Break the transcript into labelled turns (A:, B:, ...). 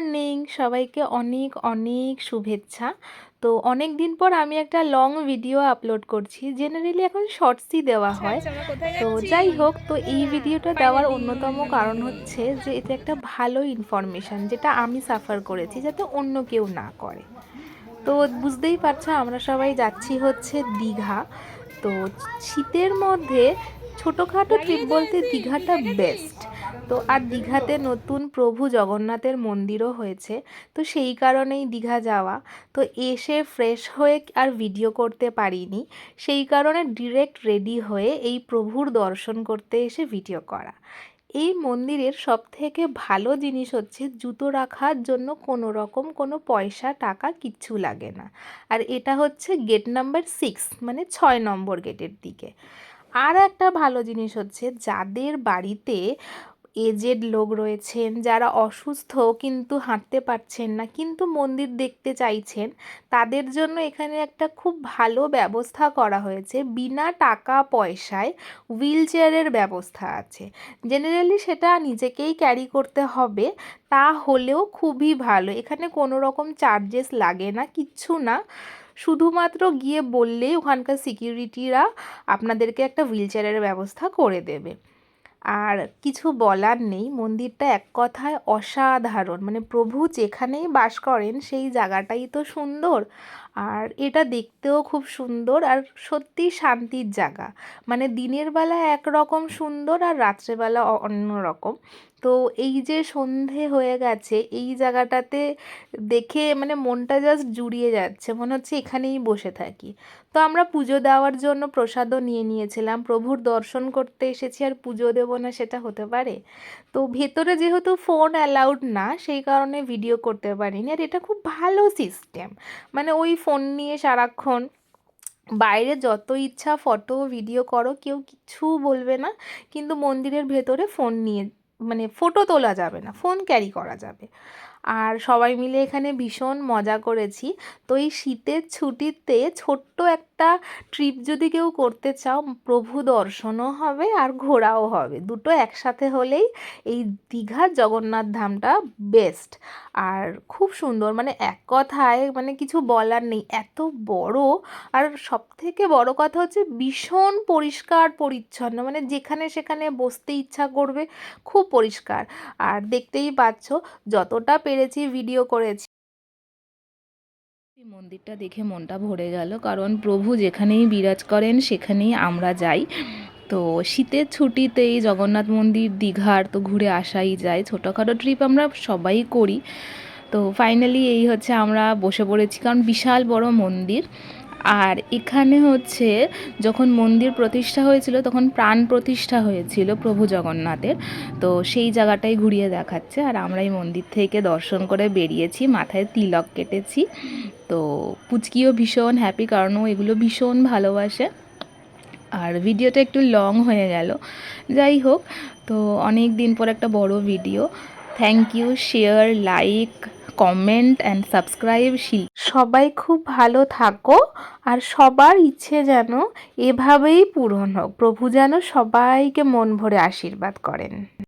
A: Morning, সবাইকে অনেক অনেক শুভেচ্ছা। তো অনেক দিন পর আমি একটা লং ভিডিও আপলোড করছি। জেনারেলি এখন শর্টসই দেওয়া হয়।
B: আমরা কোথায়
A: তো
B: যাচ্ছি?
A: যাই হোক, তো এই ভিডিওটা দেওয়ার
B: ফাইনালি
A: অন্যতম কারণ হচ্ছে যে এতে একটা ভালো ইনফরমেশান যেটা আমি সাফার করেছি যাতে অন্য কেউ না করে। তো বুঝতেই পারছো আমরা সবাই যাচ্ছি হচ্ছে দীঘা। তো শীতের মধ্যে ছোটোখাটো ট্রিপ বলতে দীঘাটা বেস্ট। তো আর দীঘাতে নতুন প্রভু জগন্নাথের মন্দিরও হয়েছে, তো সেই কারণেই দীঘা যাওয়া। তো এসে ফ্রেশ হয়ে আর ভিডিও করতে পারিনি, সেই কারণে ডিরেক্ট রেডি হয়ে এই প্রভুর দর্শন করতে এসে ভিডিও করা। এই মন্দিরের সবথেকে ভালো জিনিস হচ্ছে জুতো রাখার জন্য কোনো রকম কোনো পয়সা টাকা কিচ্ছু লাগে না। আর এটা হচ্ছে গেট নাম্বার 6, মানে 6 নম্বর গেটের দিকে। আর একটা ভালো জিনিস হচ্ছে যাদের বাড়িতে এজেড লোক রয়েছেন, যারা অসুস্থ কিন্তু হাঁটতে পারছেন না কিন্তু মন্দির দেখতে চাইছেন, তাদের জন্য এখানে একটা খুব ভালো ব্যবস্থা করা হয়েছে। বিনা টাকা পয়সায় হুইল চেয়ারের ব্যবস্থা আছে। জেনারেলি সেটা নিজেকেই ক্যারি করতে হবে, তা হলেও খুবই ভালো। এখানে কোনো রকম চার্জেস লাগে না, কিচ্ছু না। শুধুমাত্র গিয়ে বললেই ওখানকার সিকিউরিটিরা আপনাদেরকে একটা হুইল চেয়ারের ব্যবস্থা করে দেবে। আর কিছু বলার নেই, মন্দিরটা এক কথায় অসাধারণ। মানে প্রভু যেখানেই বাস করেন সেই জায়গাটাই তো সুন্দর, আর এটা দেখতেও খুব সুন্দর আর সত্যি শান্তির জায়গা। মানে দিনের বেলা একরকম সুন্দর আর রাত্রেবেলা অন্য রকম। তো এই যে সন্ধে হয়ে গেছে এই জায়গাটাতে দেখে মানে মনটা জাস্ট জুড়িয়ে যাচ্ছে, মনে হচ্ছে এখানেই বসে থাকি। তো আমরা পুজো দেওয়ার জন্য প্রসাদও নিয়ে নিয়েছিলাম। প্রভুর দর্শন করতে এসেছি আর পুজো দেবো না, সেটা হতে পারে? তো ভেতরে যেহেতু ফোন অ্যালাউড না সেই কারণে ভিডিও করতে পারিনি। আর এটা খুব ভালো সিস্টেম, মানে ওই ফোন নিয়ে সারাক্ষণ বাইরে যত ইচ্ছা ফটো ভিডিও করো, কেউ কিচ্ছু বলবে না। কিন্তু মন্দিরের ভেতরে ফোন নিয়ে মানে ফটো তোলা যাবে না, ফোন ক্যারি করা যাবে। আর সবাই মিলে এখানে ভীষণ মজা করেছি। তো এই শীতের ছুটিতে ছোট্ট একটা ট্রিপ যদি কেউ করতে চাও, প্রভু দর্শনও হবে আর ঘোরাও হবে, দুটো একসাথে হলেই এই দীঘার জগন্নাথ ধামটা বেস্ট। আর খুব সুন্দর, মানে এক কথায় মানে কিছু বলার নেই, এত বড়। আর সবথেকে বড় কথা হচ্ছে ভীষণ পরিষ্কার পরিচ্ছন্ন, মানে যেখানে সেখানে বসতে ইচ্ছা করবে, খুব পরিষ্কার। আর দেখতেই পাচ্ছ যতটা পেরেছি ভিডিও করেছি। এই মন্দিরটা দেখে মনটা ভরে গেল, কারণ প্রভু যেখানেই বিরাজ করেন সেখানেই আমরা যাই। তো শীতের ছুটিতেই জগন্নাথ মন্দির দীঘার তো ঘুরে আসাই যায়, ছোটোখাটো ট্রিপ আমরা সবাই করি। তো ফাইনালি এই হচ্ছে আমরা বসে পড়েছি, কারণ বিশাল বড় মন্দির। আর এখানে হচ্ছে যখন মন্দির প্রতিষ্ঠা হয়েছিল তখন প্রাণ প্রতিষ্ঠা হয়েছিল প্রভু জগন্নাথের। তো সেই জায়গাটাই ঘুরিয়ে দেখাচ্ছে। আর আমরা এই মন্দির থেকে দর্শন করে বেরিয়েছি, মাথায় তিলক কেটেছি। তো পুচকিও ভীষণ হ্যাপি, কারণ ও এগুলো ভীষণ ভালোবাসে। আর ভিডিওটা একটু লং হয়ে গেল, যাই হোক। তো অনেক দিন পর একটা বড় video. Thank you, share, like, comment and subscribe. সবাই খুব ভালো থাকো, আর সবার ইচ্ছে যেন এভাবেই পূরণ হোক। প্রভু যেন সবাইকে মন ভরে আশীর্বাদ করেন।